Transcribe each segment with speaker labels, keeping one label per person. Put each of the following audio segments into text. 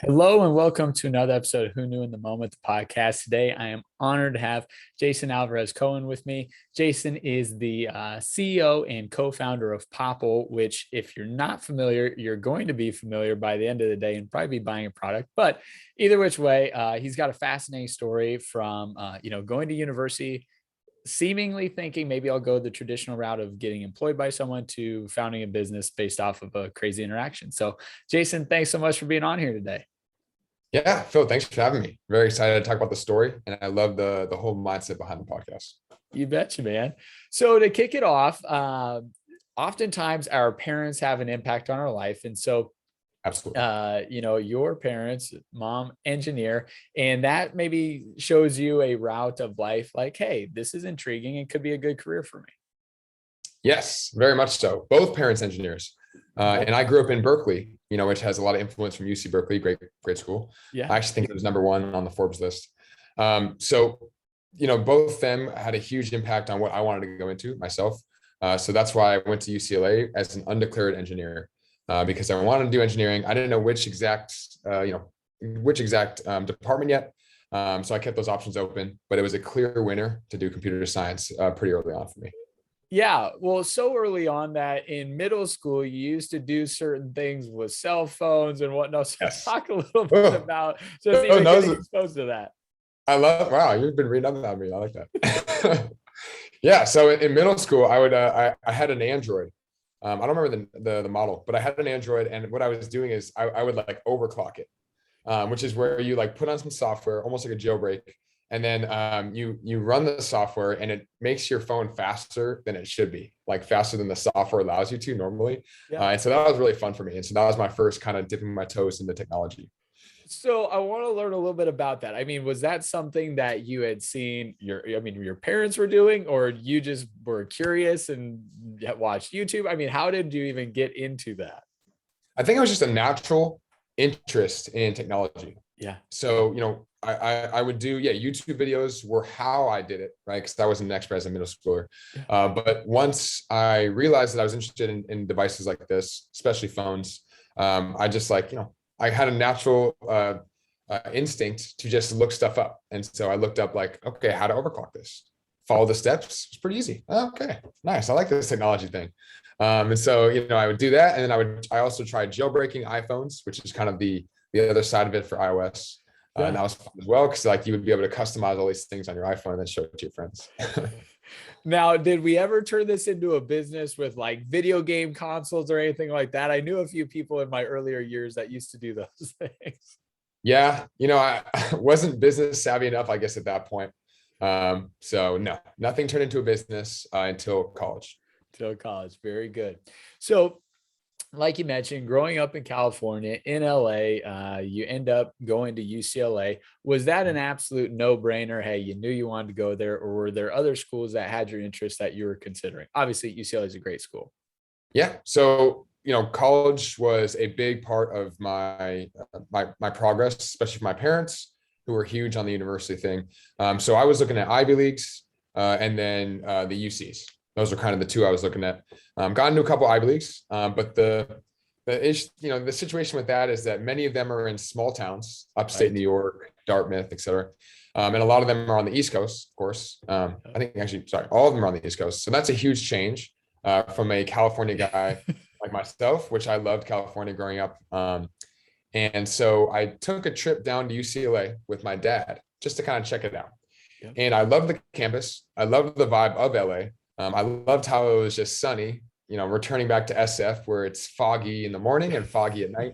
Speaker 1: Hello and welcome to another episode of Who Knew in the Moment, the podcast. Today, I am honored to have Jason Alvarez-Cohen with me. Jason is the CEO and co-founder of Popl, which, if you're not familiar, you're going to be familiar by the end of the day and probably be buying a product. But either which way, he's got a fascinating story from going to university, seemingly thinking maybe I'll go the traditional route of getting employed by someone to founding a business based off of a crazy interaction. So, Jason, thanks so much for being on here today.
Speaker 2: Yeah, Phil, thanks for having me. Very excited to talk about the story, and I love the whole mindset behind the podcast.
Speaker 1: You betcha, man. So to kick it off, oftentimes our parents have an impact on our life. And so,
Speaker 2: Absolutely.
Speaker 1: your parents, mom, engineer, and that maybe shows you a route of life like, hey, this is intriguing and could be a good career for me.
Speaker 2: Yes, very much so. Both parents engineers. And I grew up in Berkeley, which has a lot of influence from UC Berkeley, great school.
Speaker 1: Yeah.
Speaker 2: I actually think it was number one on the Forbes list. Both them had a huge impact on what I wanted to go into myself. So that's why I went to UCLA as an undeclared engineer, because I wanted to do engineering. I didn't know which exact department yet. So I kept those options open, but it was a clear winner to do computer science pretty early on for me.
Speaker 1: Yeah, well, so early on that in middle school, you used to do certain things with cell phones and whatnot. So
Speaker 2: Yes.
Speaker 1: talk a little bit about just
Speaker 2: Oh,
Speaker 1: even
Speaker 2: no,
Speaker 1: getting exposed to that.
Speaker 2: wow, you've been reading up on me. I like that. Yeah, so in middle school, I had an Android. I don't remember the model, but I had an Android, and what I was doing is I would like overclock it, which is where you like put on some software, almost like a jailbreak, and then you run the software, and it makes your phone faster than it should be, like faster than the software allows you to normally.
Speaker 1: Yeah.
Speaker 2: And so that was really fun for me. And so that was my first kind of dipping my toes into technology.
Speaker 1: So I want to learn a little bit about that. I mean, was that something that you had seen your parents were doing, or you just were curious and watched YouTube? I mean, how did you even get into that?
Speaker 2: I think it was just a natural interest in technology.
Speaker 1: Yeah.
Speaker 2: So, I would do, YouTube videos were how I did it, right? Because I wasn't an expert as a middle schooler. But once I realized that I was interested in devices like this, especially phones, I just I had a natural instinct to just look stuff up. And so I looked up okay, how to overclock this, follow the steps. It's pretty easy. Okay, nice. I like this technology thing. And so, I would do that. And then I also tried jailbreaking iPhones, which is kind of the other side of it for iOS. And that was fun as well, because you would be able to customize all these things on your iPhone and then show it to your friends.
Speaker 1: Now, did we ever turn this into a business with like video game consoles or anything like that? I knew a few people in my earlier years that used to do those things.
Speaker 2: Yeah, I wasn't business savvy enough, I guess, at that point. So no, nothing turned into a business until college.
Speaker 1: Till college. Very good. So like you mentioned, growing up in California, in LA, you end up going to UCLA. Was that an absolute no-brainer? Hey, you knew you wanted to go there, or were there other schools that had your interest that you were considering? Obviously, UCLA is a great school.
Speaker 2: Yeah. So, college was a big part of my progress, especially for my parents, who were huge on the university thing. So I was looking at Ivy Leagues and then the UCs. Those are kind of the two I was looking at. Got into a couple Ivy Leagues, but the situation with that is that many of them are in small towns, upstate New York, Dartmouth, et cetera. And a lot of them are on the East Coast, of course. I think all of them are on the East Coast. So that's a huge change from a California guy like myself, which I loved California growing up. And so I took a trip down to UCLA with my dad just to kind of check it out. Yeah. And I loved the campus. I loved the vibe of LA. I loved how it was just sunny, returning back to SF where it's foggy in the morning and foggy at night,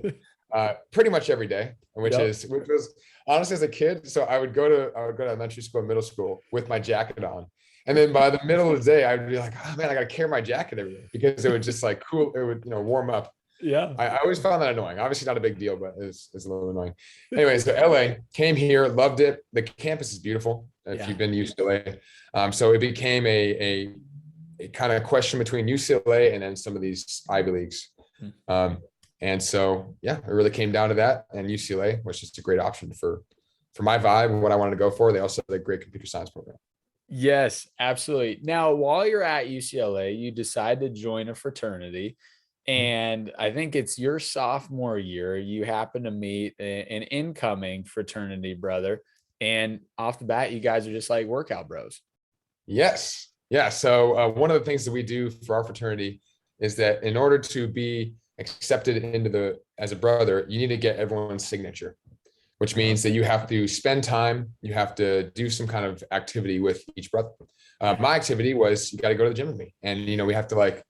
Speaker 2: pretty much every day, which was honestly, as a kid. So I would go to elementary school and middle school with my jacket on. And then by the middle of the day, I would be like, oh man, I got to carry my jacket everywhere because it would just cool. It would, warm up.
Speaker 1: Yeah.
Speaker 2: I always found that annoying. Obviously not a big deal, but it's a little annoying. Anyway, so LA, came here, loved it. The campus is beautiful if you've been to UCLA. So it became a kind of question between UCLA and then some of these Ivy Leagues. And so, it really came down to that. And UCLA was just a great option for my vibe and what I wanted to go for. They also had a great computer science program.
Speaker 1: Yes, absolutely. Now, while you're at UCLA, you decide to join a fraternity. And I think it's your sophomore year, you happen to meet an incoming fraternity brother. And off the bat, you guys are just like workout bros.
Speaker 2: Yes. Yeah. So one of the things that we do for our fraternity is that in order to be accepted into as a brother, you need to get everyone's signature, which means that you have to spend time, you have to do some kind of activity with each brother. My activity was you got to go to the gym with me, and we have to like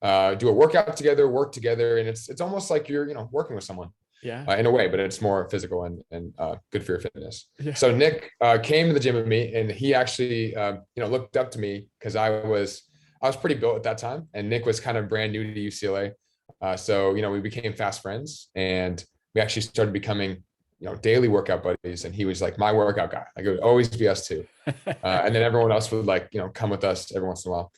Speaker 2: do a workout together, work together, and it's almost like you're working with someone
Speaker 1: Yeah.
Speaker 2: in a way, but it's more physical and good for your fitness.
Speaker 1: Yeah.
Speaker 2: So Nick came to the gym with me, and he actually looked up to me because I was pretty built at that time, and Nick was kind of brand new to UCLA. So we became fast friends, and we actually started becoming daily workout buddies. And he was like my workout guy. Like it would always be us two, and then everyone else would like come with us every once in a while.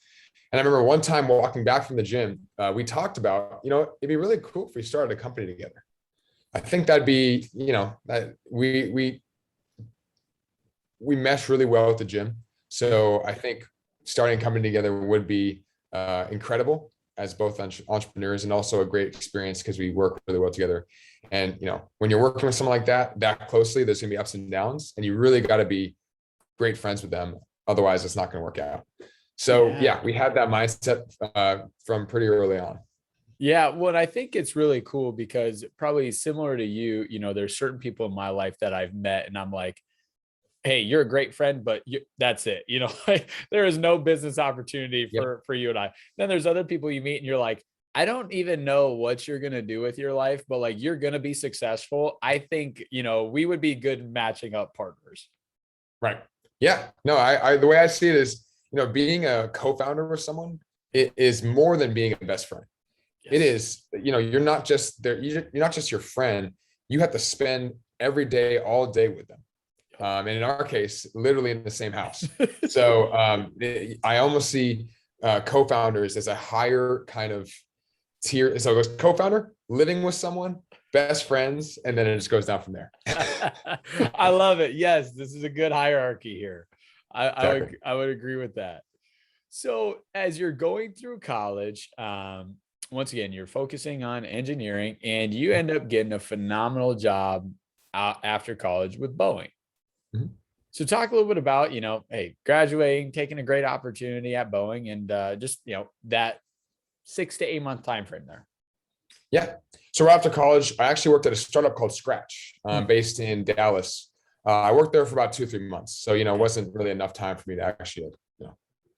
Speaker 2: And I remember one time walking back from the gym, we talked about it'd be really cool if we started a company together. I think that'd be, that we mesh really well with the gym. So I think starting a company together would be incredible as both entrepreneurs, and also a great experience because we work really well together. And, when you're working with someone like that closely, there's gonna be ups and downs, and you really got to be great friends with them. Otherwise it's not going to work out. So yeah, we had that mindset from pretty early on.
Speaker 1: Yeah, well, I think it's really cool because probably similar to you, there's certain people in my life that I've met and I'm like, hey, you're a great friend, but that's it. Like, there is no business opportunity for you and I. Then there's other people you meet and you're like, I don't even know what you're going to do with your life, but like, you're going to be successful. I think, we would be good matching up partners.
Speaker 2: Right. Yeah. No, I the way I see it is, being a co-founder with someone, it is more than being a best friend. Yes. It is, you're not just you're not just your friend. You have to spend every day, all day with them. And in our case, literally in the same house. So I almost see co-founders as a higher kind of tier. So it goes co-founder, living with someone, best friends, and then it just goes down from there.
Speaker 1: I love it. Yes, this is a good hierarchy here.
Speaker 2: Exactly.
Speaker 1: I would agree with that. So as you're going through college, once again, you're focusing on engineering and you end up getting a phenomenal job after college with Boeing.
Speaker 2: Mm-hmm.
Speaker 1: So talk a little bit about, hey, graduating, taking a great opportunity at Boeing and just, that 6 to 8 month time frame there.
Speaker 2: Yeah. So after college, I actually worked at a startup called Scratch, based in Dallas. I worked there for about 2 or 3 months. So, it wasn't really enough time for me to actually,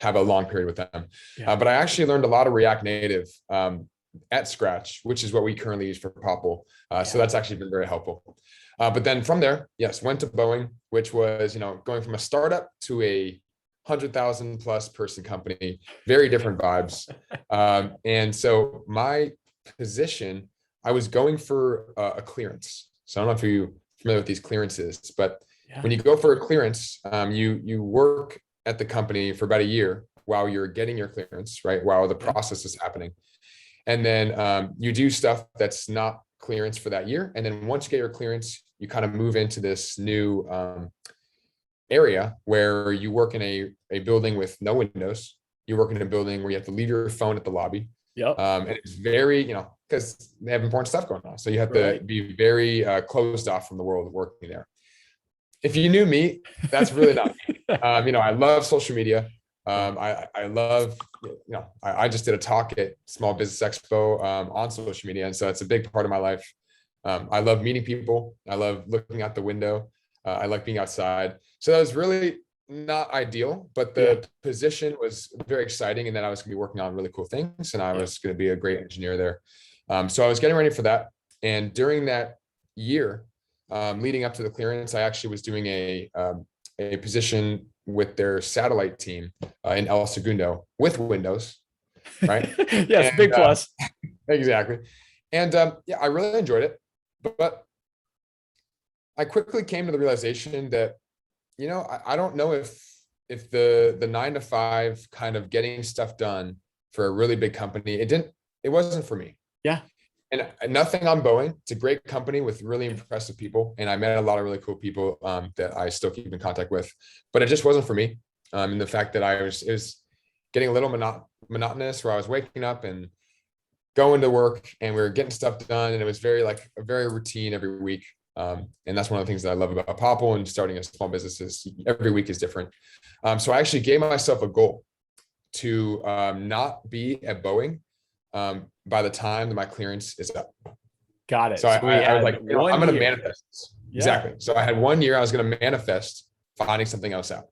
Speaker 2: have a long period with them. Yeah. But I actually learned a lot of React Native at Scratch, which is what we currently use for Popl. So that's actually been very helpful. But then from there, yes, went to Boeing, which was, going from a startup to a 100,000 plus person company, very different vibes. And so my position, I was going for a clearance. So I don't know if you're familiar with these clearances, but when you go for a clearance, you work at the company for about a year while you're getting your clearance, right? While the process is happening. And then you do stuff that's not clearance for that year. And then once you get your clearance, you kind of move into this new area where you work in a building with no windows. You work in a building where you have to leave your phone at the lobby.
Speaker 1: Yep.
Speaker 2: And it's very, because they have important stuff going on. So you have to be very closed off from the world of working there. If you knew me, that's really not me. I love social media. I love, I just did a talk at Small Business Expo on social media. And so it's a big part of my life. I love meeting people. I love looking out the window. I like being outside. So that was really not ideal, but the position was very exciting, and that I was going to be working on really cool things, and I was going to be a great engineer there. So I was getting ready for that. And during that year, leading up to the clearance, I actually was doing a position with their satellite team in El Segundo with Windows, right?
Speaker 1: Yes, and, big plus.
Speaker 2: Exactly. And I really enjoyed it, but I quickly came to the realization that, I don't know if the 9 to 5 kind of getting stuff done for a really big company, it wasn't for me.
Speaker 1: Yeah.
Speaker 2: And nothing on Boeing. It's a great company with really impressive people. And I met a lot of really cool people that I still keep in contact with, but it just wasn't for me. And the fact that it was getting a little monotonous, where I was waking up and going to work and we were getting stuff done. And it was very like a very routine every week. And that's one of the things that I love about Popl and starting a small business is every week is different. So I actually gave myself a goal to not be at Boeing by the time that my clearance is up.
Speaker 1: Got it.
Speaker 2: So I was like, I'm going to manifest this.
Speaker 1: Yeah.
Speaker 2: Exactly. So I had 1 year, I was going to manifest finding something else out.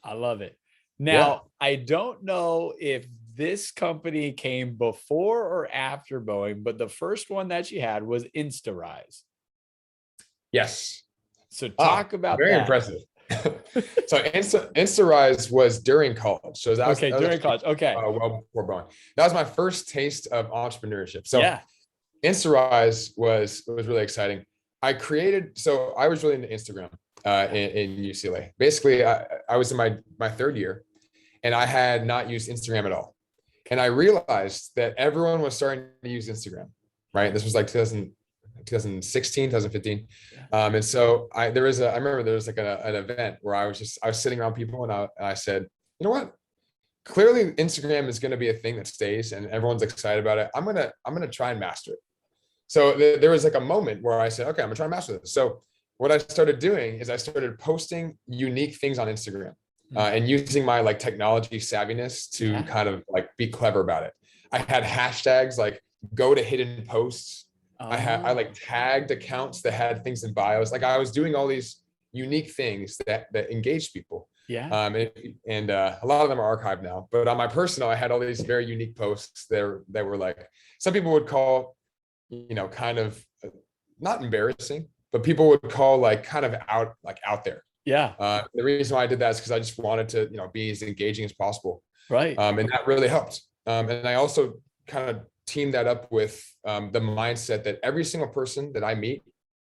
Speaker 1: I love it. Now, I don't know if this company came before or after Boeing, but the first one that you had was InstaRise.
Speaker 2: Yes.
Speaker 1: So talk about
Speaker 2: very
Speaker 1: that.
Speaker 2: Impressive. So InstaRise was during college. So that was
Speaker 1: during college. Okay.
Speaker 2: Well before Boeing. That was my first taste of entrepreneurship. So
Speaker 1: yeah.
Speaker 2: InstaRise was really exciting. I was really into Instagram in UCLA. Basically, I was in my third year and I had not used Instagram at all. And I realized that everyone was starting to use Instagram, right? This was like 2016, 2015. And so I remember there was like an event where I was sitting around people and I said, you know what? Clearly Instagram is going to be a thing that stays and everyone's excited about it. I'm going to try and master it. So there was like a moment where I said, okay, I'm gonna try and master this. So what I started doing is I started posting unique things on Instagram and using my like technology savviness to kind of like be clever about it. I had hashtags like go to hidden posts. I like tagged accounts that had things in bios. Like I was doing all these unique things that engaged people.
Speaker 1: Yeah.
Speaker 2: And a lot of them are archived now, but on my personal, I had all these very unique posts that were like, some people would call, kind of not embarrassing, but people would call like kind of out there.
Speaker 1: Yeah.
Speaker 2: The reason why I did that is because I just wanted to, be as engaging as possible.
Speaker 1: Right.
Speaker 2: And that really helped. And I also kind of teamed that up with the mindset that every single person that I meet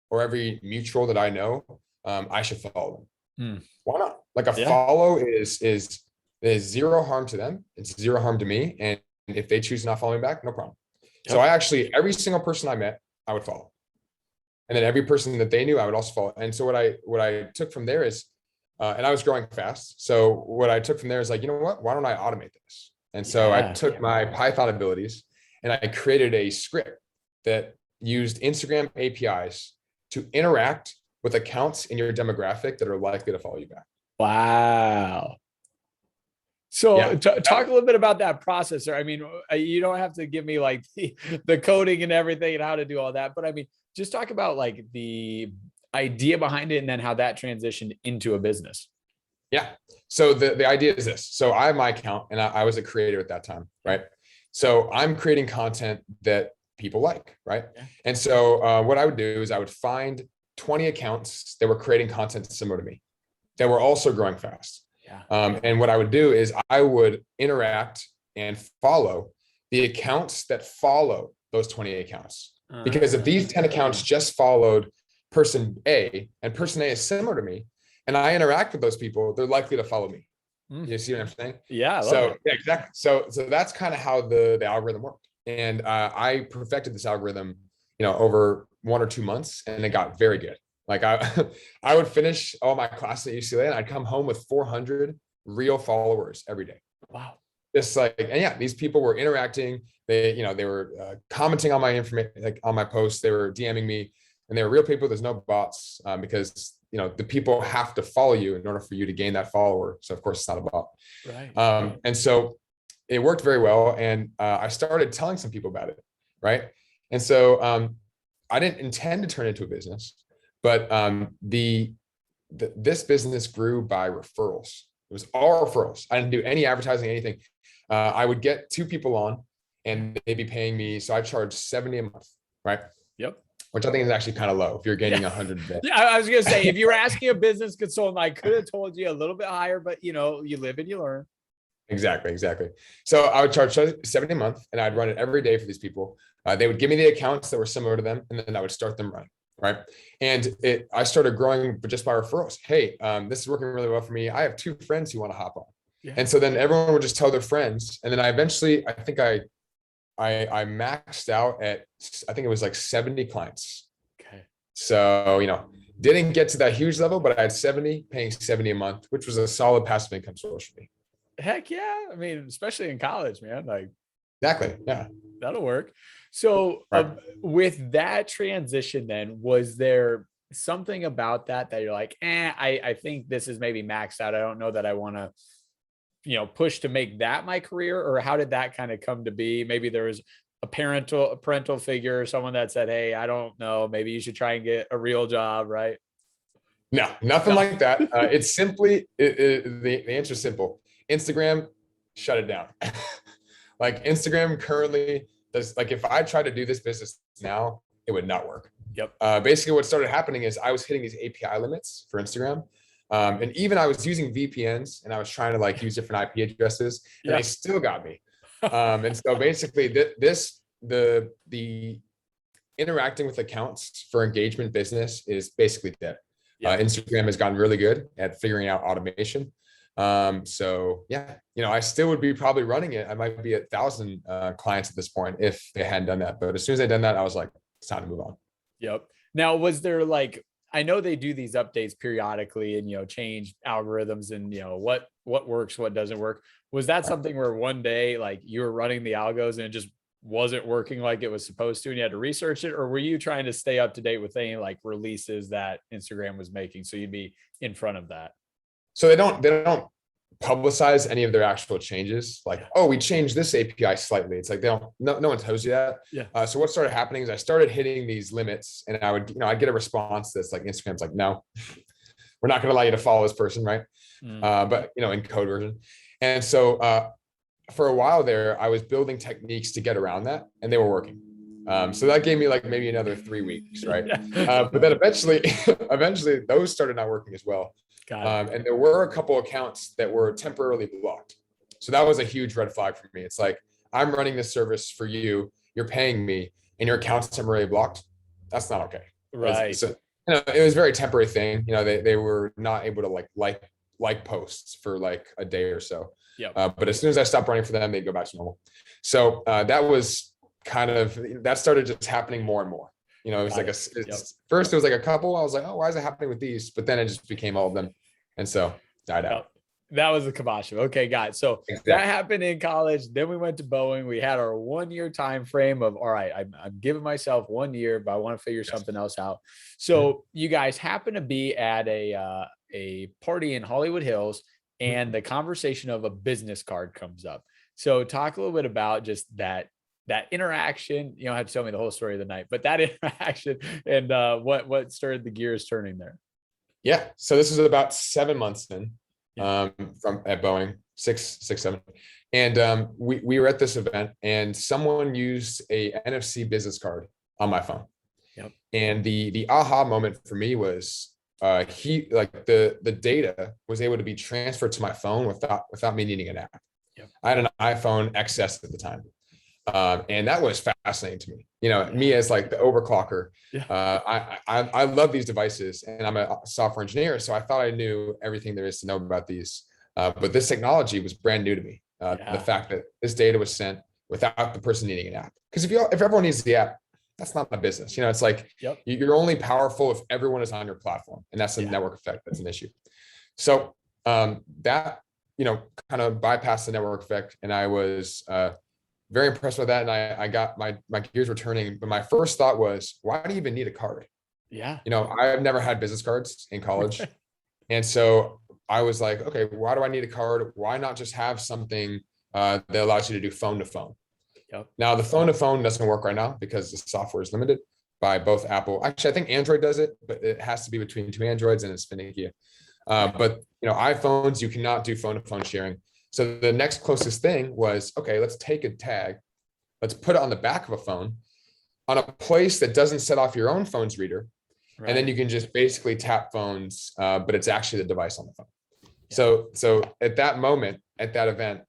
Speaker 2: or every mutual that I know, I should follow them. Why not? Like a follow is zero harm to them. It's zero harm to me. And if they choose to not follow me back, no problem. So I actually, every single person I met, I would follow. And then every person that they knew, I would also follow. And so what I took from there is, and I was growing fast. So what I took from there is like, you know what, why don't I automate this? And so I took my Python abilities and I created a script that used Instagram APIs to interact with accounts in your demographic that are likely to follow you back.
Speaker 1: Wow. So talk a little bit about that processor. I mean, you don't have to give me like the coding and everything and how to do all that, but I mean, just talk about like the idea behind it and then how that transitioned into a business.
Speaker 2: Yeah. So the idea is this. So I have my account and I was a creator at that time, right? So I'm creating content that people like, right? Yeah. And so what I would do is I would find 20 accounts that were creating content similar to me that were also growing fast. And what I would do is I would interact and follow the accounts that follow those 20 accounts. Because if these 10 accounts just followed person A and person A is similar to me, and I interact with those people, they're likely to follow me. You see what I'm saying?
Speaker 1: Yeah.
Speaker 2: So exactly. So that's kind of how the algorithm worked. And I perfected this algorithm, over 1 or 2 months, and it got very good. Like I would finish all my classes at UCLA and I'd come home with 400 real followers every day.
Speaker 1: Wow.
Speaker 2: Just like, and these people were interacting. They were commenting on my information, like on my posts. They were DMing me, and they were real people. There's no bots because the people have to follow you in order for you to gain that follower. So of course it's not a bot.
Speaker 1: Right.
Speaker 2: And so it worked very well. And I started telling some people about it. Right. And so I didn't intend to turn it into a business. But this business grew by referrals. It was all referrals. I didn't do any advertising, anything. I would get 2 people on and they'd be paying me. So I charged $70 a month, right?
Speaker 1: Yep.
Speaker 2: Which I think is actually kind of low if you're gaining 100 a day.
Speaker 1: Yeah, I was going to say, if you were asking a business consultant, I could have told you a little bit higher, but you live and you learn.
Speaker 2: Exactly. So I would charge $70 a month and I'd run it every day for these people. They would give me the accounts that were similar to them, and then I would start them running. Right. And I started growing just by referrals. Hey, this is working really well for me. I have 2 friends who want to hop on. Yeah. And so then everyone would just tell their friends. And then I think I maxed out at, I think it was like 70 clients.
Speaker 1: Okay.
Speaker 2: So, didn't get to that huge level, but I had 70 paying $70 a month, which was a solid passive income source for me.
Speaker 1: Heck yeah. I mean, especially in college, man, like
Speaker 2: Exactly. Yeah.
Speaker 1: That'll work. So
Speaker 2: Right.
Speaker 1: with that transition, then was there something about that you're like, I think this is maybe maxed out. I don't know that I want to, push to make that my career, or how did that kind of come to be? Maybe there was a parental figure, someone that said, hey, I don't know, maybe you should try and get a real job, right?
Speaker 2: No, nothing
Speaker 1: No.
Speaker 2: like that. It's simply the answer is simple. Instagram, shut it down. Like Instagram currently does. Like if I tried to do this business now, it would not work.
Speaker 1: Yep.
Speaker 2: Basically, what started happening is I was hitting these API limits for Instagram, and even I was using VPNs and I was trying to like use different IP addresses, and they still got me. And so basically, the interacting with accounts for engagement business is basically dead. Instagram has gotten really good at figuring out automation. So yeah, I still would be probably running it. I might be at 1,000 clients at this point if they hadn't done that. But as soon as they'd done that, I was like, it's time to move on.
Speaker 1: Yep. Now, was there like, I know they do these updates periodically and, change algorithms and, what works, what doesn't work. Was that something where one day, like you were running the algos and it just wasn't working like it was supposed to and you had to research it? Or were you trying to stay up to date with any like releases that Instagram was making, so you'd be in front of that?
Speaker 2: So they don't publicize any of their actual changes. Like, oh, we changed this API slightly. It's like no one tells you that.
Speaker 1: Yeah.
Speaker 2: So what started happening is I started hitting these limits, and I would, I'd get a response that's like, Instagram's like, no, we're not going to allow you to follow this person, right? But in code version. And so for a while there, I was building techniques to get around that, and they were working. So that gave me like maybe another 3 weeks, right? But then eventually those started not working as well. And there were a couple accounts that were temporarily blocked. So that was a huge red flag for me. It's like, I'm running this service for you, you're paying me, and your account's temporarily blocked. That's not okay.
Speaker 1: Right.
Speaker 2: So, it was a very temporary thing. They were not able to like posts for like a day or so.
Speaker 1: Yeah.
Speaker 2: But as soon as I stopped running for them, they'd go back to normal. So that was that started just happening more and more. It was like first it was like a couple. I was like, oh, why is it happening with these? But then it just became all of them. And so died out.
Speaker 1: That was the kibosh. Okay, got it. So that happened in college. Then we went to Boeing. We had our 1 year time frame of, all right, I'm giving myself 1 year, but I want to figure something else out. So you guys happen to be at a party in Hollywood Hills, and the conversation of a business card comes up. So talk a little bit about just that interaction. You don't have to tell me the whole story of the night, but that interaction and what started the gears turning there.
Speaker 2: Yeah. So this was about 7 months in from at Boeing, six, 7. And we were at this event, and someone used a NFC business card on my phone.
Speaker 1: Yep.
Speaker 2: And the aha moment for me was the data was able to be transferred to my phone without me needing an app.
Speaker 1: Yep.
Speaker 2: I had an iPhone XS at the time. And that was fascinating to me. Me as like the overclocker. I love these devices, and I'm a software engineer, so I thought I knew everything there is to know about these. But this technology was brand new to me. The fact that this data was sent without the person needing an app. Because if everyone needs the app, that's not my business. It's like you're only powerful if everyone is on your platform, and that's the network effect. That's an issue. So that kind of bypassed the network effect, and I was very impressed with that. And I got my gears were turning, but my first thought was, why do you even need a card?
Speaker 1: Yeah.
Speaker 2: I've never had business cards in college. And so I was like, okay, why do I need a card? Why not just have something that allows you to do phone to phone?
Speaker 1: Yep.
Speaker 2: Now the phone to phone doesn't work right now because the software is limited by both Apple. Actually, I think Android does it, but it has to be between 2 Androids, and it's finicky. But iPhones, you cannot do phone to phone sharing. So the next closest thing was, okay, let's take a tag, let's put it on the back of a phone on a place that doesn't set off your own phone's reader. Right. And then you can just basically tap phones, but it's actually the device on the phone. Yeah. So at that moment, at that event,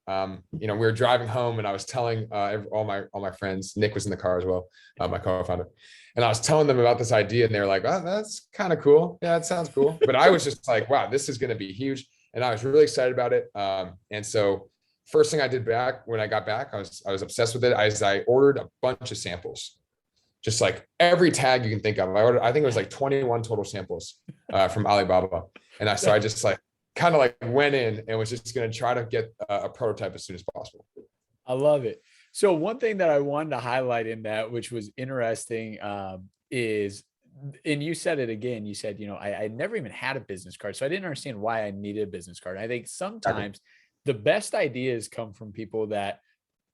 Speaker 2: we were driving home, and I was telling all my friends, Nick was in the car as well, my co-founder, and I was telling them about this idea, and they were like, oh, that's kind of cool. Yeah, it sounds cool. But I was just like, wow, this is going to be huge. And I was really excited about it. And so first thing I did when I got back, I was obsessed with it. I ordered a bunch of samples, just like every tag you can think of. I think it was like 21 total samples from Alibaba. And so I just kind of went in and was just going to try to get a prototype as soon as possible.
Speaker 1: I love it. So one thing that I wanted to highlight in that, which was interesting, is, and you said it again, you said, I never even had a business card. So I didn't understand why I needed a business card. I think
Speaker 2: Exactly.
Speaker 1: sometimes the best ideas come from people that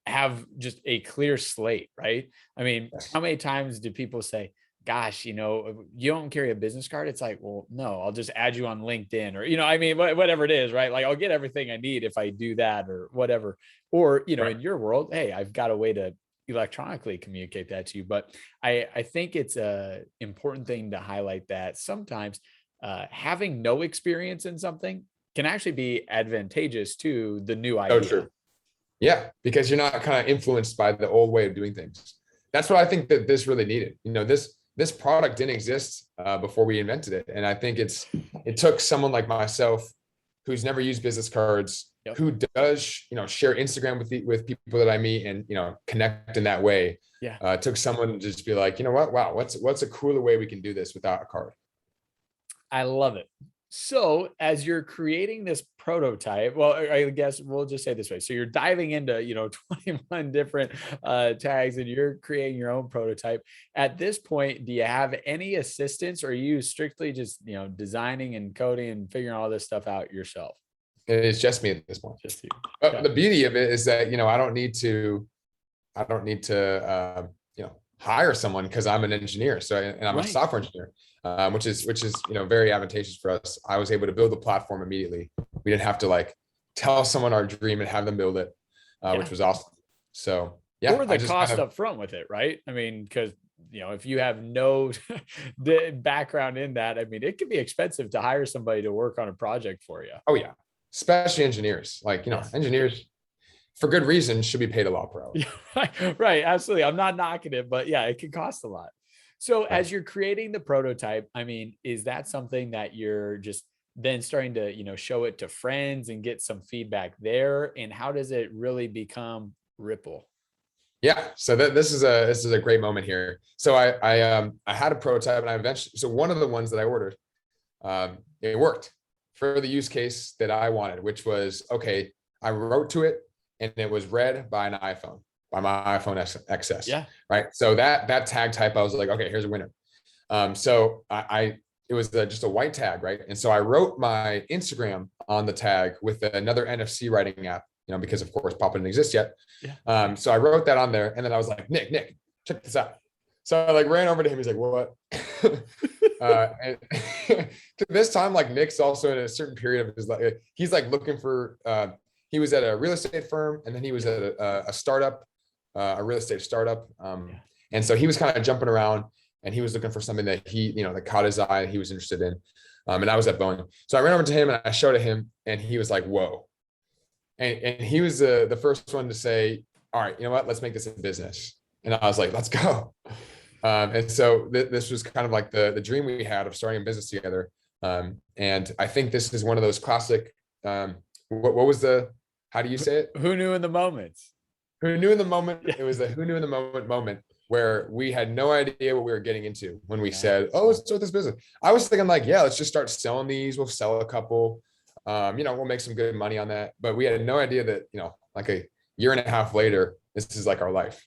Speaker 1: have just a clear slate, right? I mean,
Speaker 2: Yes.
Speaker 1: how many times do people say, gosh, you don't carry a business card? It's like, well, no, I'll just add you on LinkedIn, or, I mean, whatever it is, right? Like I'll get everything I need if I do that or whatever. Or,
Speaker 2: Right.
Speaker 1: in your world, hey, I've got a way to electronically communicate that to you. But I think it's a important thing to highlight that sometimes having no experience in something can actually be advantageous to the new
Speaker 2: So
Speaker 1: idea.
Speaker 2: true. Yeah, because you're not kind of influenced by the old way of doing things. That's what I think that this really needed. This product didn't exist before we invented it, and I think it took someone like myself who's never used business cards,
Speaker 1: Yep.
Speaker 2: who does share Instagram with people that I meet and connect in that way.
Speaker 1: Yeah.
Speaker 2: It took someone to just be like, what, wow, what's a cooler way we can do this without a card?
Speaker 1: I love it. So as you're creating this prototype, well, I guess we'll just say this way. So you're diving into, 21 different tags and you're creating your own prototype. At this point, do you have any assistance, or are you strictly just, designing and coding and figuring all this stuff out yourself?
Speaker 2: It's just me at this point.
Speaker 1: Just you.
Speaker 2: But
Speaker 1: Okay.
Speaker 2: the beauty of it is that, I don't need to hire someone because I'm an engineer. So, and I'm a
Speaker 1: Right.
Speaker 2: software engineer, which is very advantageous for us. I was able to build the platform immediately. We didn't have to like tell someone our dream and have them build it, which was awesome. So yeah,
Speaker 1: Or the
Speaker 2: I just
Speaker 1: cost up front with it, right? I mean, because if you have no the background in that, I mean, it can be expensive to hire somebody to work on a project for you.
Speaker 2: oh yeah, especially engineers. Like
Speaker 1: Yes.
Speaker 2: engineers for good reason should be paid a lot per hour.
Speaker 1: Yeah, right. Absolutely. I'm not knocking it, but yeah, it can cost a lot. So
Speaker 2: Right.
Speaker 1: as you're creating the prototype, I mean, is that something that you're just then starting to, show it to friends and get some feedback there? And how does it really become Ripple?
Speaker 2: Yeah, so this is a great moment here. So I had a prototype, and I eventually, so one of the ones that I ordered, it worked for the use case that I wanted, which was, okay, I wrote to it and it was read by an iPhone, by my iPhone XS.
Speaker 1: Yeah.
Speaker 2: Right. So that tag type, I was like, okay, here's a winner. So it was just a white tag, right? And so I wrote my Instagram on the tag with another NFC writing app, because of course Popl didn't exist yet.
Speaker 1: Yeah.
Speaker 2: So I wrote that on there, and then I was like, Nick, check this out. So I like ran over to him. He's like, what? And to this time, like Nick's also in a certain period of his life. He's like looking for, he was at a real estate firm, and then he was at a startup, a real estate startup. And so he was kind of jumping around, and he was looking for something that that caught his eye and he was interested in. And I was at Boeing. So I ran over to him and I showed it him, and he was like, whoa. And he was the first one to say, all right, you know what, let's make this a business. And I was like, let's go. And so this was kind of like the dream we had of starting a business together. And I think this is one of those classic, what was how do you say it?
Speaker 1: Who knew in the moment?
Speaker 2: Who knew in the moment? It was the who knew in the moment where we had no idea what we were getting into when we said, oh, let's start this business. I was thinking like, yeah, let's just start selling these. We'll sell a couple. We'll make some good money on that. But we had no idea that, like a year and a half later, this is like our life,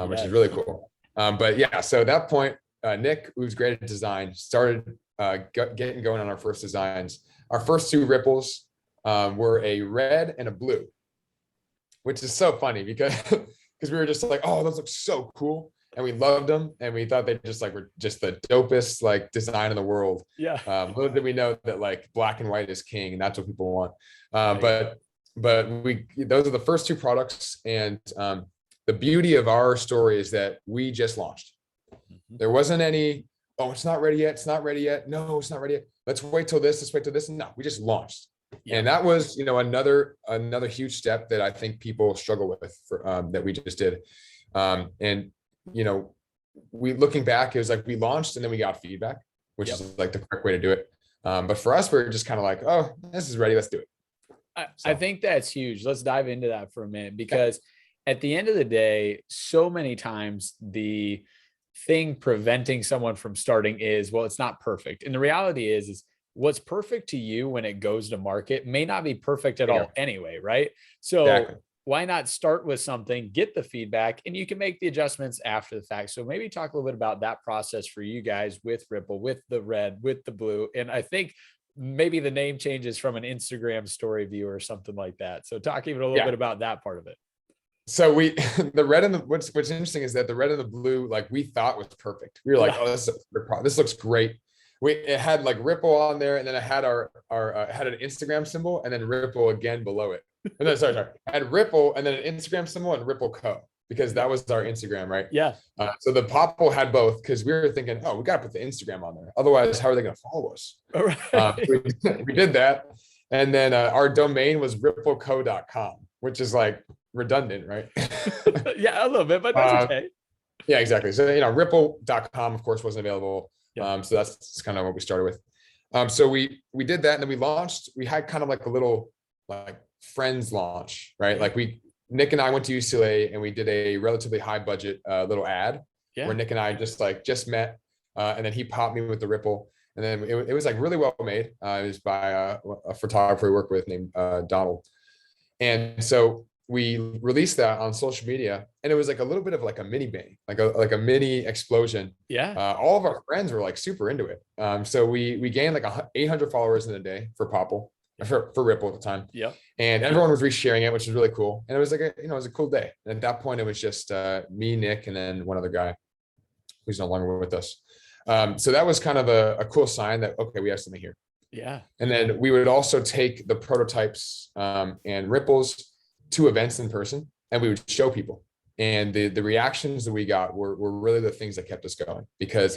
Speaker 2: which is really cool. But yeah, so at that point, Nick, who's great at design, started getting going on our first designs. Our first two ripples were a red and a blue, which is so funny because we were just like, oh, those look so cool. And we loved them, and we thought they just were just the dopest like design in the world.
Speaker 1: Yeah.
Speaker 2: Little did we know that like black and white is king, and that's what people want. But those are the first two products, and the beauty of our story is that we just launched. There wasn't any, oh, it's not ready yet. It's not ready yet. No, it's not ready yet. Let's wait till this. Let's wait till this. No, we just launched. Yeah. And that was, another huge step that I think people struggle with that we just did. And we looking back, it was like we launched and then we got feedback, which is like the correct way to do it. But for us, we're just kind of like, oh, this is ready. Let's do it.
Speaker 1: I think that's huge. Let's dive into that for a minute, because at the end of the day, so many times the thing preventing someone from starting is, well, it's not perfect. And the reality is what's perfect to you when it goes to market may not be perfect at all anyway, right? So why not start with something, get the feedback, and you can make the adjustments after the fact. So maybe talk a little bit about that process for you guys with Ripple, with the red, with the blue. And I think maybe the name changes from an Instagram story view or something like that. So talk even a little
Speaker 2: Yeah.
Speaker 1: bit about that part of it.
Speaker 2: So we, the red and the, what's interesting is that the red and the blue, like we thought was perfect. We were like, oh, this looks great. It had like Ripple on there, and then it had our had an Instagram symbol, and then Ripple again below it. And then sorry, I had Ripple and then an Instagram symbol and Ripple Co. because that was our Instagram, right?
Speaker 1: Yeah.
Speaker 2: So the Popl had both because we were thinking, oh, we got to put the Instagram on there. Otherwise, how are they going to follow us?
Speaker 1: All right.
Speaker 2: We did that. And then our domain was rippleco.com, which is like redundant, right?
Speaker 1: Yeah, a little bit, but that's okay.
Speaker 2: Yeah, exactly. So, ripple.com, of course, wasn't available.
Speaker 1: Yeah.
Speaker 2: So that's kind of what we started with. So we did that, and then we had kind of like a little like friends launch, right? Like Nick and I went to UCLA and we did a relatively high budget little ad where Nick and I just met, and then he popped me with the Ripple, and then it was like really well made. It was by a photographer we work with named Donald, and so we released that on social media, and it was like a little bit of like a mini bang, like a mini explosion.
Speaker 1: Yeah.
Speaker 2: All of our friends were like super into it. So we gained like 800 followers in a day for Popl, for Ripple at the time.
Speaker 1: Yeah.
Speaker 2: And everyone was resharing it, which was really cool. And it was like it was a cool day. And at that point, it was just me, Nick, and then one other guy who's no longer with us. So that was kind of a cool sign that, okay, we have something here.
Speaker 1: Yeah.
Speaker 2: And then we would also take the prototypes and Ripples to events in person, and we would show people. And the reactions that we got were really the things that kept us going, because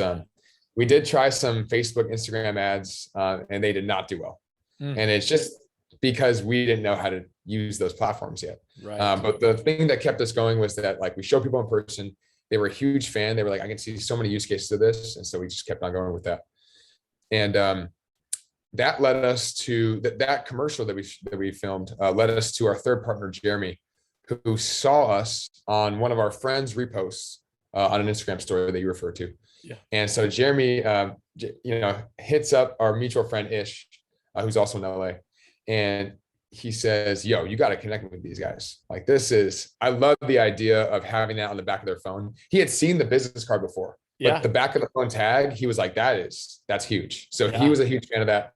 Speaker 2: we did try some Facebook, Instagram ads, and they did not do well. And it's just because we didn't know how to use those platforms yet.
Speaker 1: Right.
Speaker 2: But the thing that kept us going was that like we show people in person, they were a huge fan. They were like, I can see so many use cases of this. And so we just kept on going with that. And that led us to that commercial that we filmed, led us to our third partner, Jeremy, who saw us on one of our friends' reposts on an Instagram story that you referred to.
Speaker 1: Yeah.
Speaker 2: And so Jeremy, hits up our mutual friend Ish, who's also in LA, and he says, yo, you got to connect with these guys. Like I love the idea of having that on the back of their phone. He had seen the business card before, but the back of the phone tag, he was like, that's huge. So he was a huge fan of that.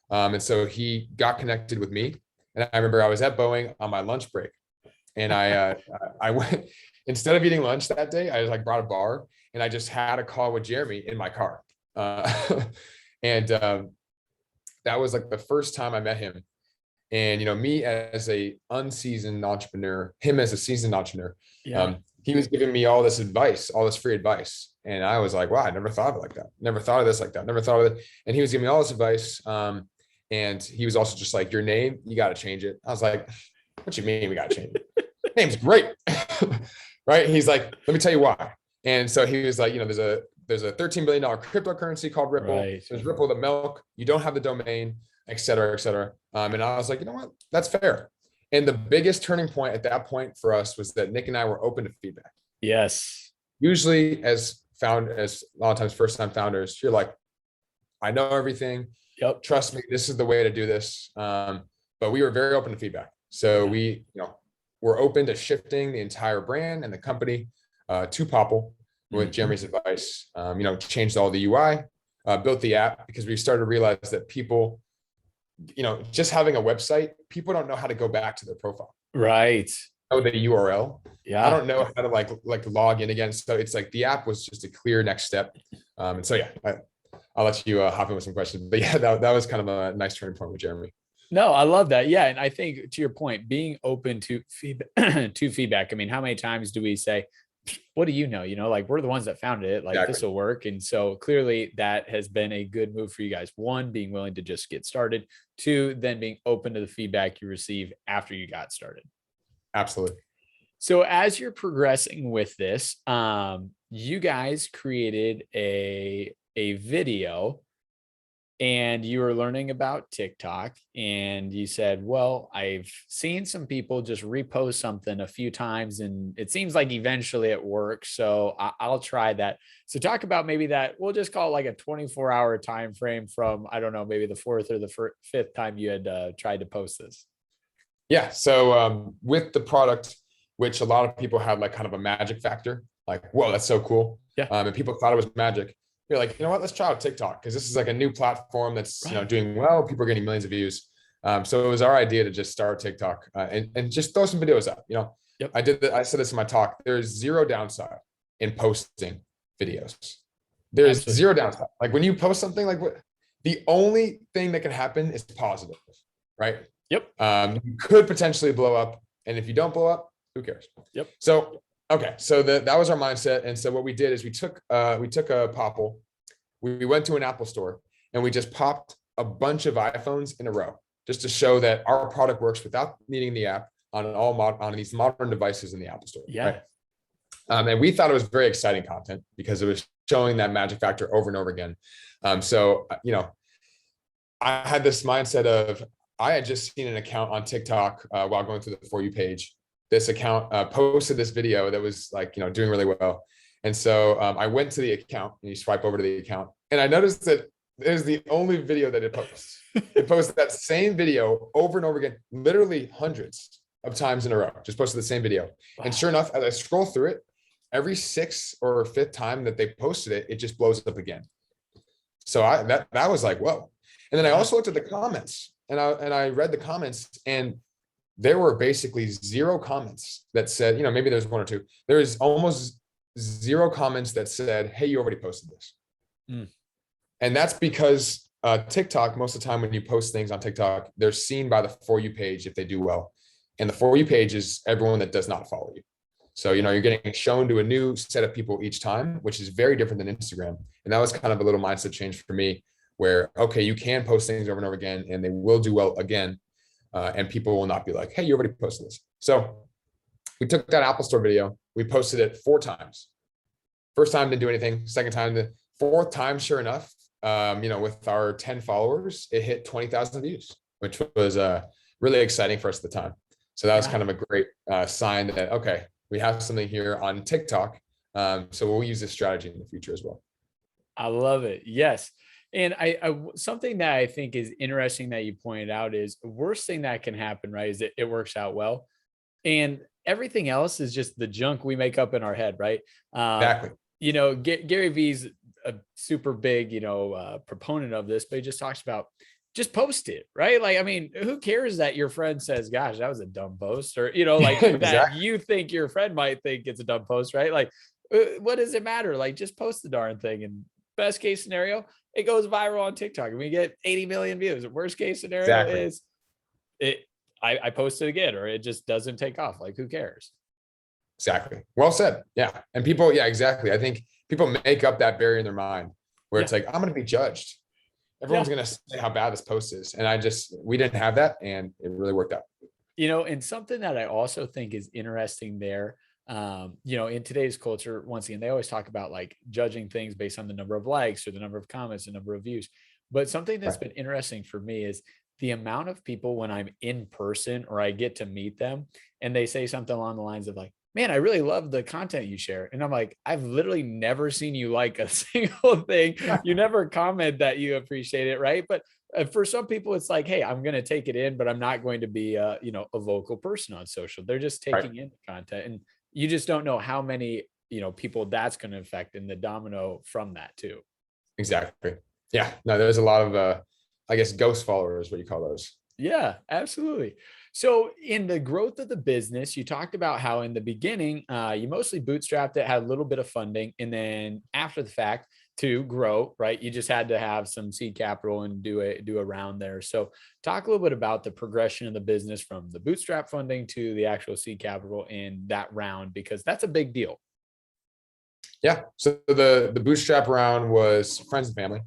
Speaker 2: And so he got connected with me. And I remember I was at Boeing on my lunch break, and I went, instead of eating lunch that day, I just brought a bar, and I just had a call with Jeremy in my car. And that was like the first time I met him. And, me as a unseasoned entrepreneur, him as a seasoned entrepreneur, he was giving me all this advice, all this free advice. And I was like, wow, I never thought of it like that. Never thought of this like that. Never thought of it. And he was giving me all this advice. And he was also just like, your name, you got to change it. I was like, what you mean we got to change it? Name's great. Right. He's like, let me tell you why. And so he was like, there's a $13 billion cryptocurrency called Ripple.
Speaker 1: Right.
Speaker 2: There's Ripple the milk. You don't have the domain, et cetera, et cetera. And I was like, you know what? That's fair. And the biggest turning point at that point for us was that Nick and I were open to feedback.
Speaker 1: Yes.
Speaker 2: Usually as a lot of times first-time founders, you're like, I know everything.
Speaker 1: Yep.
Speaker 2: Trust me, this is the way to do this. But we were very open to feedback. So we, we're open to shifting the entire brand and the company to Popl with Jeremy's advice. Changed all the UI, built the app, because we started to realize that people, just having a website, people don't know how to go back to their profile.
Speaker 1: Right.
Speaker 2: Know the URL.
Speaker 1: Yeah.
Speaker 2: I don't know how to like log in again. So it's like the app was just a clear next step. And so I'll let you hop in with some questions. But yeah, that was kind of a nice turning point with Jeremy.
Speaker 1: No, I love that. Yeah. And I think to your point, being open to feedback. I mean, how many times do we say, what do you know? We're the ones that founded it. Exactly. This will work. And so clearly that has been a good move for you guys. One, being willing to just get started. Two, then being open to the feedback you receive after you got started.
Speaker 2: Absolutely.
Speaker 1: So as you're progressing with this, you guys created a video, and you were learning about TikTok, and you said, well, I've seen some people just repost something a few times, and it seems like eventually it works. So I'll try that. So talk about maybe that, we'll just call it like a 24-hour time frame from, I don't know, maybe the fourth or the fifth time you had tried to post this.
Speaker 2: Yeah. So with the product, which a lot of people had like kind of a magic factor, like, whoa, that's so cool.
Speaker 1: Yeah.
Speaker 2: And people thought it was magic. You're like, you know what, let's try out TikTok because this is like a new platform that's,
Speaker 1: Right.
Speaker 2: doing well. People are getting millions of views. So it was our idea to just start TikTok and just throw some videos up.
Speaker 1: Yep.
Speaker 2: I said this in my talk. There's zero downside in posting videos. There's
Speaker 1: Absolutely.
Speaker 2: zero downside. Like when you post something, like what the only thing that can happen is positive, right?
Speaker 1: Yep.
Speaker 2: You could potentially blow up, and if you don't blow up, who cares?
Speaker 1: Yep.
Speaker 2: So okay, so that was our mindset, and so what we did is we took a Popl, we went to an Apple store, and we just popped a bunch of iPhones in a row, just to show that our product works without needing the app on these modern devices in the Apple store.
Speaker 1: Yeah.
Speaker 2: Right? And we thought it was very exciting content because it was showing that magic factor over and over again. So I had this mindset of I had just seen an account on TikTok while going through the For You page. This account posted this video that was like, doing really well. And so I went to the account and you swipe over to the account. And I noticed that it was the only video that it posts. It posts that same video over and over again, literally hundreds of times in a row, just posted the same video.
Speaker 1: Wow.
Speaker 2: And sure enough, as I scroll through it, every sixth or fifth time that they posted it, it just blows up again. So that was like, whoa. And then I also looked at the comments and I read the comments, and there were basically zero comments that said, maybe there's one or two. There is almost zero comments that said, hey, you already posted this. And that's because TikTok, most of the time when you post things on TikTok, they're seen by the For You page if they do well. And the For You page is everyone that does not follow you. So, you're getting shown to a new set of people each time, which is very different than Instagram. And that was kind of a little mindset change for me where, okay, you can post things over and over again and they will do well again. And people will not be like, hey, you already posted this. So we took that Apple Store video, we posted it 4 times. First time didn't do anything. Second time, the 4th time, sure enough, with our 10 followers, it hit 20,000 views, which was really exciting for us at the time. So that was kind of a great sign that, okay, we have something here on TikTok. So we'll use this strategy in the future as well.
Speaker 1: I love it. Yes. And I something that I think is interesting that you pointed out is the worst thing that can happen, right? Is it works out well. And everything else is just the junk we make up in our head, right?
Speaker 2: Exactly.
Speaker 1: Gary Vee's a super big, proponent of this, but he just talks about just post it, right? Like, I mean, who cares that your friend says, gosh, that was a dumb post, or, like
Speaker 2: Exactly.
Speaker 1: that you think your friend might think it's a dumb post, right? Like, what does it matter? Like, just post the darn thing. And best case scenario, it goes viral on TikTok and we get 80 million views. Worst case scenario is I post it again, or it just doesn't take off. Like, who cares?
Speaker 2: Exactly. Well said. Yeah. And people, yeah, exactly. I think people make up that barrier in their mind where it's like, I'm going to be judged. Everyone's going to say how bad this post is. And we didn't have that. And it really worked out.
Speaker 1: And something that I also think is interesting there, in today's culture, once again, they always talk about like judging things based on the number of likes or the number of comments, the number of views. But something that's been interesting for me is the amount of people when I'm in person or I get to meet them and they say something along the lines of like, man, I really love the content you share. And I'm like, I've literally never seen you like a single thing. You never comment that you appreciate it. Right. But for some people, it's like, hey, I'm going to take it in, but I'm not going to be a vocal person on social. They're just taking in the content. And you just don't know how many, people that's going to affect and the domino from that too.
Speaker 2: Exactly. Yeah. No, there's a lot of, I guess, ghost followers, what you call those.
Speaker 1: Yeah, absolutely. So in the growth of the business, you talked about how in the beginning, you mostly bootstrapped it, had a little bit of funding. And then after the fact to grow, right, you just had to have some seed capital and do a round there. So talk a little bit about the progression of the business from the bootstrap funding to the actual seed capital in that round, because that's a big deal.
Speaker 2: Yeah. So the bootstrap round was friends and family.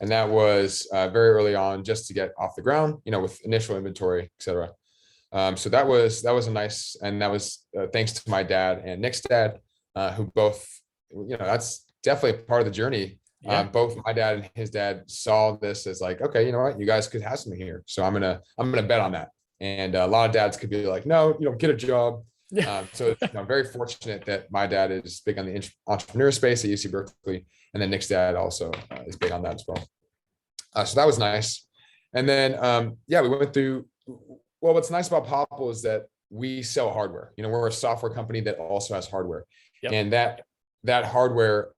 Speaker 2: And that was very early on just to get off the ground, with initial inventory, et cetera. So that was a nice, and that was thanks to my dad and Nick's dad, who both, that's definitely part of the journey.
Speaker 1: Yeah.
Speaker 2: Both my dad and his dad saw this as like, okay, you know what, you guys could have something here. So I'm going to bet on that. And a lot of dads could be like, no, get a job. So I'm very fortunate that my dad is big on the entrepreneur space at UC Berkeley, and then Nick's dad also is big on that as well. So that was nice. And then, we went through Well, what's nice about Popl is that we sell hardware. We're a software company that also has hardware,
Speaker 1: Yep.
Speaker 2: and that hardware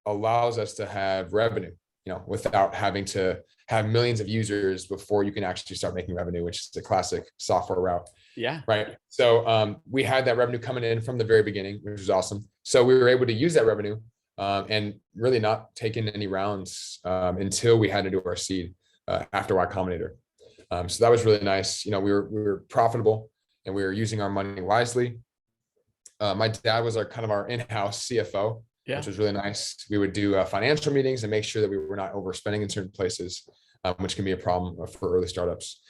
Speaker 2: allows us to have revenue, without having to have millions of users before you can actually start making revenue, which is the classic software route.
Speaker 1: Yeah.
Speaker 2: Right. So we had that revenue coming in from the very beginning, which was awesome. So we were able to use that revenue and really not taking any rounds until we had to do our seed after Y Combinator. So that was really nice. We were profitable and we were using our money wisely. My dad was our in-house CFO,
Speaker 1: Yeah.
Speaker 2: which was really nice. We would do financial meetings and make sure that we were not overspending in certain places, which can be a problem for early startups.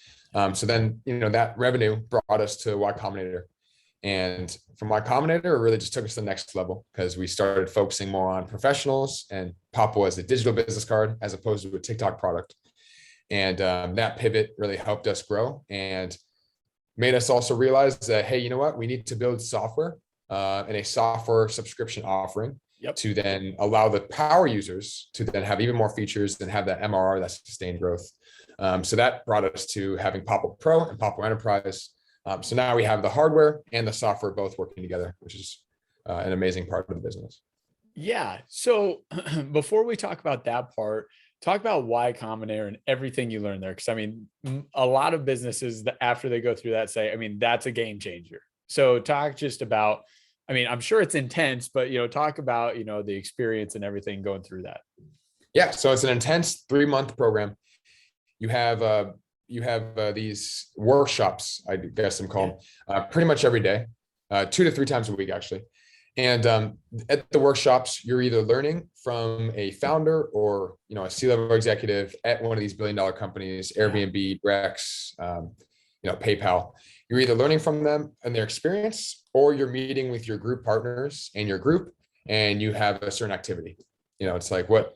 Speaker 2: So then, that revenue brought us to Y Combinator. And from Y Combinator, it really just took us to the next level because we started focusing more on professionals and Popl as a digital business card as opposed to a TikTok product. And that pivot really helped us grow and made us also realize that, hey, you know what? We need to build software and a software subscription offering to then allow the power users to then have even more features and have that MRR, that sustained growth. So that brought us to having Popl Pro and Popl Enterprise. So now we have the hardware and the software both working together, which is an amazing part of the business.
Speaker 1: Yeah. So before we talk about that part, talk about Y Combinator and everything you learned there. Cause I mean, a lot of businesses that after they go through that say, I mean, that's a game changer. So talk just about, I mean, I'm sure it's intense, but, talk about, the experience and everything going through that.
Speaker 2: Yeah. So it's an intense 3-month program. You have these workshops, I guess I'm called, pretty much every day, 2 to 3 times a week, actually. And at the workshops, you're either learning from a founder or, a C-level executive at one of these billion-dollar companies, Airbnb, Brex, PayPal. You're either learning from them and their experience, or you're meeting with your group partners and your group, and you have a certain activity. It's like what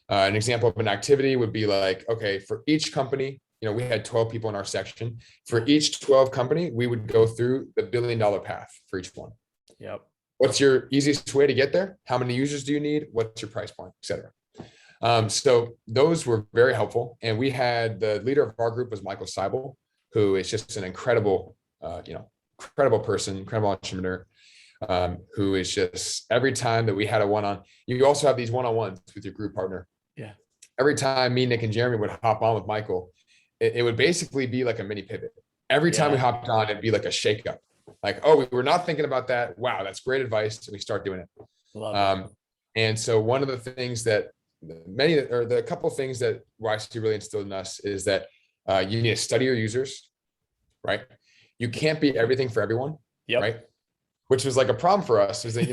Speaker 2: an example of an activity would be like, okay, for each company, we had 12 people in our section. For each 12 company, we would go through the billion-dollar path for each one.
Speaker 1: Yep.
Speaker 2: What's your easiest way to get there? How many users do you need? What's your price point, et cetera? So those were very helpful. And we had the leader of our group was Michael Seibel, who is just an incredible, incredible person, incredible entrepreneur, who is just every time that we had a one-on, you also have these one-on-ones with your group partner.
Speaker 1: Yeah.
Speaker 2: Every time me, Nick, and Jeremy would hop on with Michael, it would basically be like a mini pivot. Every time we hopped on, it'd be like a shakeup. Like, oh, we were not thinking about that. Wow, that's great advice. And we start doing it.
Speaker 1: Love it.
Speaker 2: And so one of the things that the couple of things that YC really instilled in us is that you need to study your users, right? You can't be everything for everyone, right? Which was like a problem for us is that,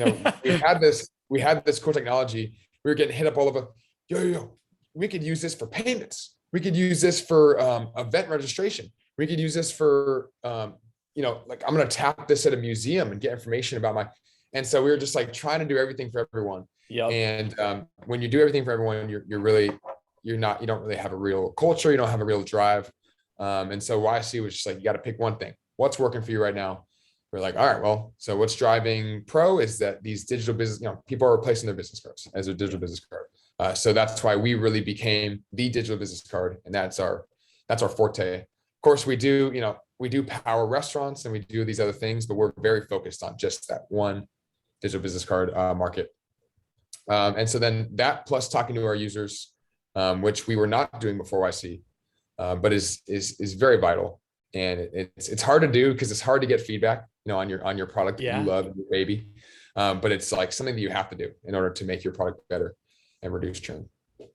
Speaker 2: we had this cool technology. We were getting hit up all over, yo, we could use this for payments. We could use this for event registration. We could use this for, like I'm going to tap this at a museum and get information about and so we were just like trying to do everything for everyone. And when you do everything for everyone, you don't really have a real culture. You don't have a real drive. And so YC was just like, you got to pick one thing. What's working for you right now? We're like, all right, well, so what's driving Pro is that these digital business, people are replacing their business cards as a digital business card. So that's why we really became the digital business card. And that's our forte. Of course, we do power restaurants and we do these other things, but we're very focused on just that one digital business card market. And so then that plus talking to our users, which we were not doing before YC, but is very vital. And it's hard to do because it's hard to get feedback, on your product that you love and your baby. But it's like something that you have to do in order to make your product better and reduce churn.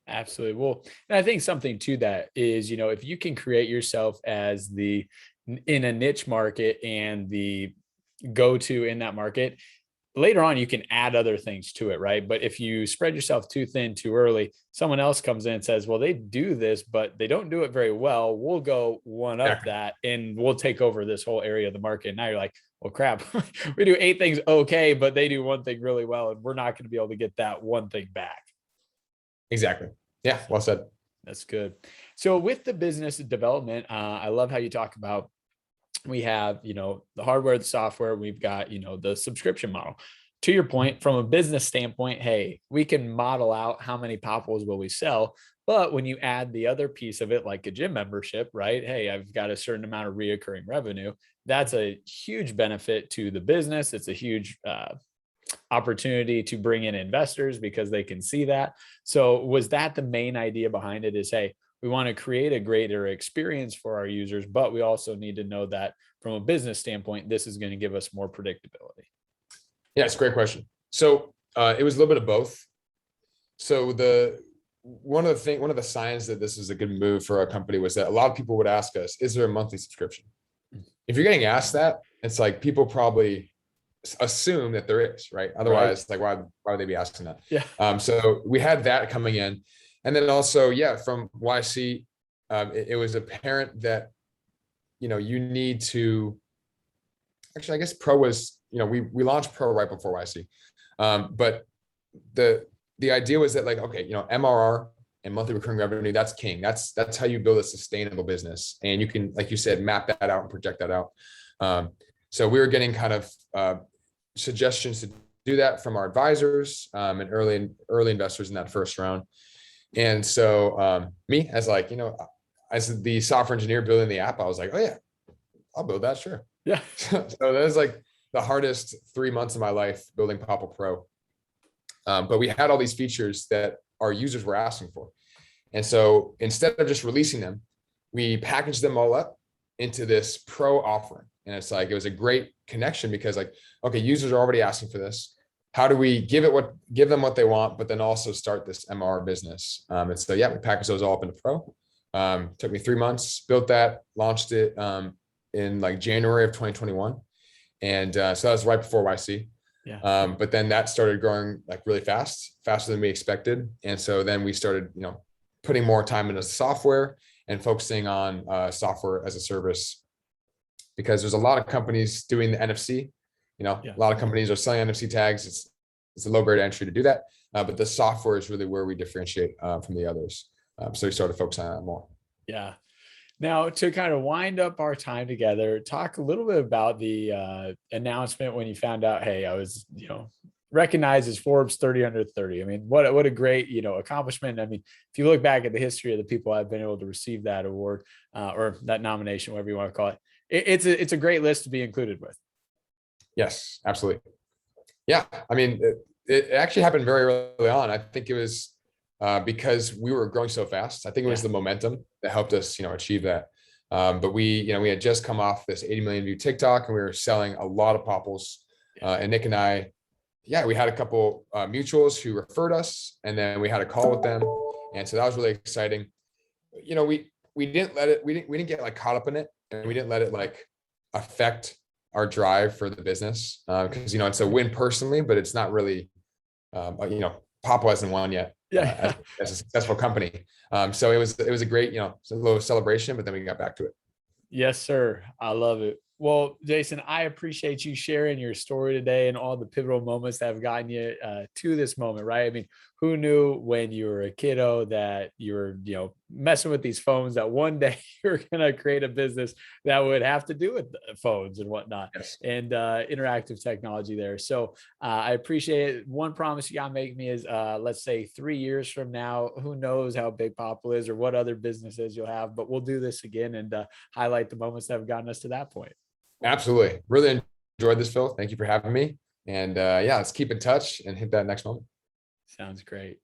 Speaker 1: Absolutely. Well, and I think something to that is, if you can create yourself as in a niche market and the go-to in that market, later on, you can add other things to it, right? But if you spread yourself too thin too early, someone else comes in and says, well, they do this, but they don't do it very well. We'll go one up that and we'll take over this whole area of the market. Now you're like, well, crap, we do 8 things okay, but they do one thing really well, and we're not going to be able to get that one thing back.
Speaker 2: Exactly. Yeah, well said.
Speaker 1: That's good. So with the business development, I love how you talk about we have, the hardware, the software, we've got, the subscription model. to your point, from a business standpoint, hey, we can model out how many Popls will we sell. But when you add the other piece of it, like a gym membership, right? Hey, I've got a certain amount of reoccurring revenue. That's a huge benefit to the business. It's a huge opportunity to bring in investors because they can see that. So was that the main idea behind it is, hey, we want to create a greater experience for our users, but we also need to know that from a business standpoint, this is going to give us more predictability.
Speaker 2: Yeah, it's a great question. So it was a little bit of both. So one of the signs that this is a good move for our company was that a lot of people would ask us, is there a monthly subscription? If you're getting asked that, it's like people probably assume that there is, right? Otherwise, like why would they be asking that?
Speaker 1: Yeah.
Speaker 2: So we had that coming in. And then also, yeah, from YC, it was apparent that, you need to, actually, I guess Pro was, we launched Pro right before YC. But the idea was that like, okay, MRR and monthly recurring revenue, that's king. That's how you build a sustainable business. And you can, like you said, map that out and project that out. So we were getting kind of suggestions to do that from our advisors and early investors in that first round. And so me as like, as the software engineer building the app, I was like, oh yeah, I'll build that. Sure.
Speaker 1: Yeah.
Speaker 2: So that was like the hardest 3 months of my life building Popl Pro. But we had all these features that our users were asking for. And so instead of just releasing them, we packaged them all up into this Pro offering. And it's like, it was a great connection because like, okay, users are already asking for this. How do we give them what they want, but then also start this MR business? And so, yeah, we packaged those all up into Pro. Took me 3 months, built that, launched it in like January of 2021. And so that was right before YC.
Speaker 1: Yeah.
Speaker 2: But then that started growing like really faster than we expected. And so then we started, putting more time into software and focusing on software as a service, because there's a lot of companies doing the NFC. A lot of companies are selling NFC tags. It's a low barrier to entry to do that. But the software is really where we differentiate from the others. So we started focusing on that more.
Speaker 1: Yeah. Now, to kind of wind up our time together, talk a little bit about the announcement when you found out, hey, I was, recognized as Forbes 30 under 30. I mean, what a great, accomplishment. I mean, if you look back at the history of the people I've been able to receive that award or that nomination, whatever you want to call it, it's a great list to be included with.
Speaker 2: Yes, absolutely. Yeah. I mean, it actually happened very early on. I think it was because we were growing so fast. I think it was the momentum that helped us, achieve that. But we had just come off this 80 million view TikTok and we were selling a lot of Popls. And Nick and I, we had a couple mutuals who referred us, and then we had a call with them. And so that was really exciting. We didn't get like caught up in it, and we didn't let it like affect our drive for the business. Cause it's a win personally, but it's not really, Popl hasn't won yet. As a successful company. So it was a great, a little celebration, but then we got back to it.
Speaker 1: Yes, sir. I love it. Well, Jason, I appreciate you sharing your story today and all the pivotal moments that have gotten you to this moment, right? I mean, who knew when you were a kiddo that you were, messing with these phones, that one day you're going to create a business that would have to do with phones and whatnot.
Speaker 2: Yes.
Speaker 1: And interactive technology there. So I appreciate it. One promise you got to make me is, let's say 3 years from now, who knows how big Popl is or what other businesses you'll have, but we'll do this again and highlight the moments that have gotten us to that point.
Speaker 2: Absolutely. Really enjoyed this, Phil. Thank you for having me. And let's keep in touch and hit that next moment.
Speaker 1: Sounds great.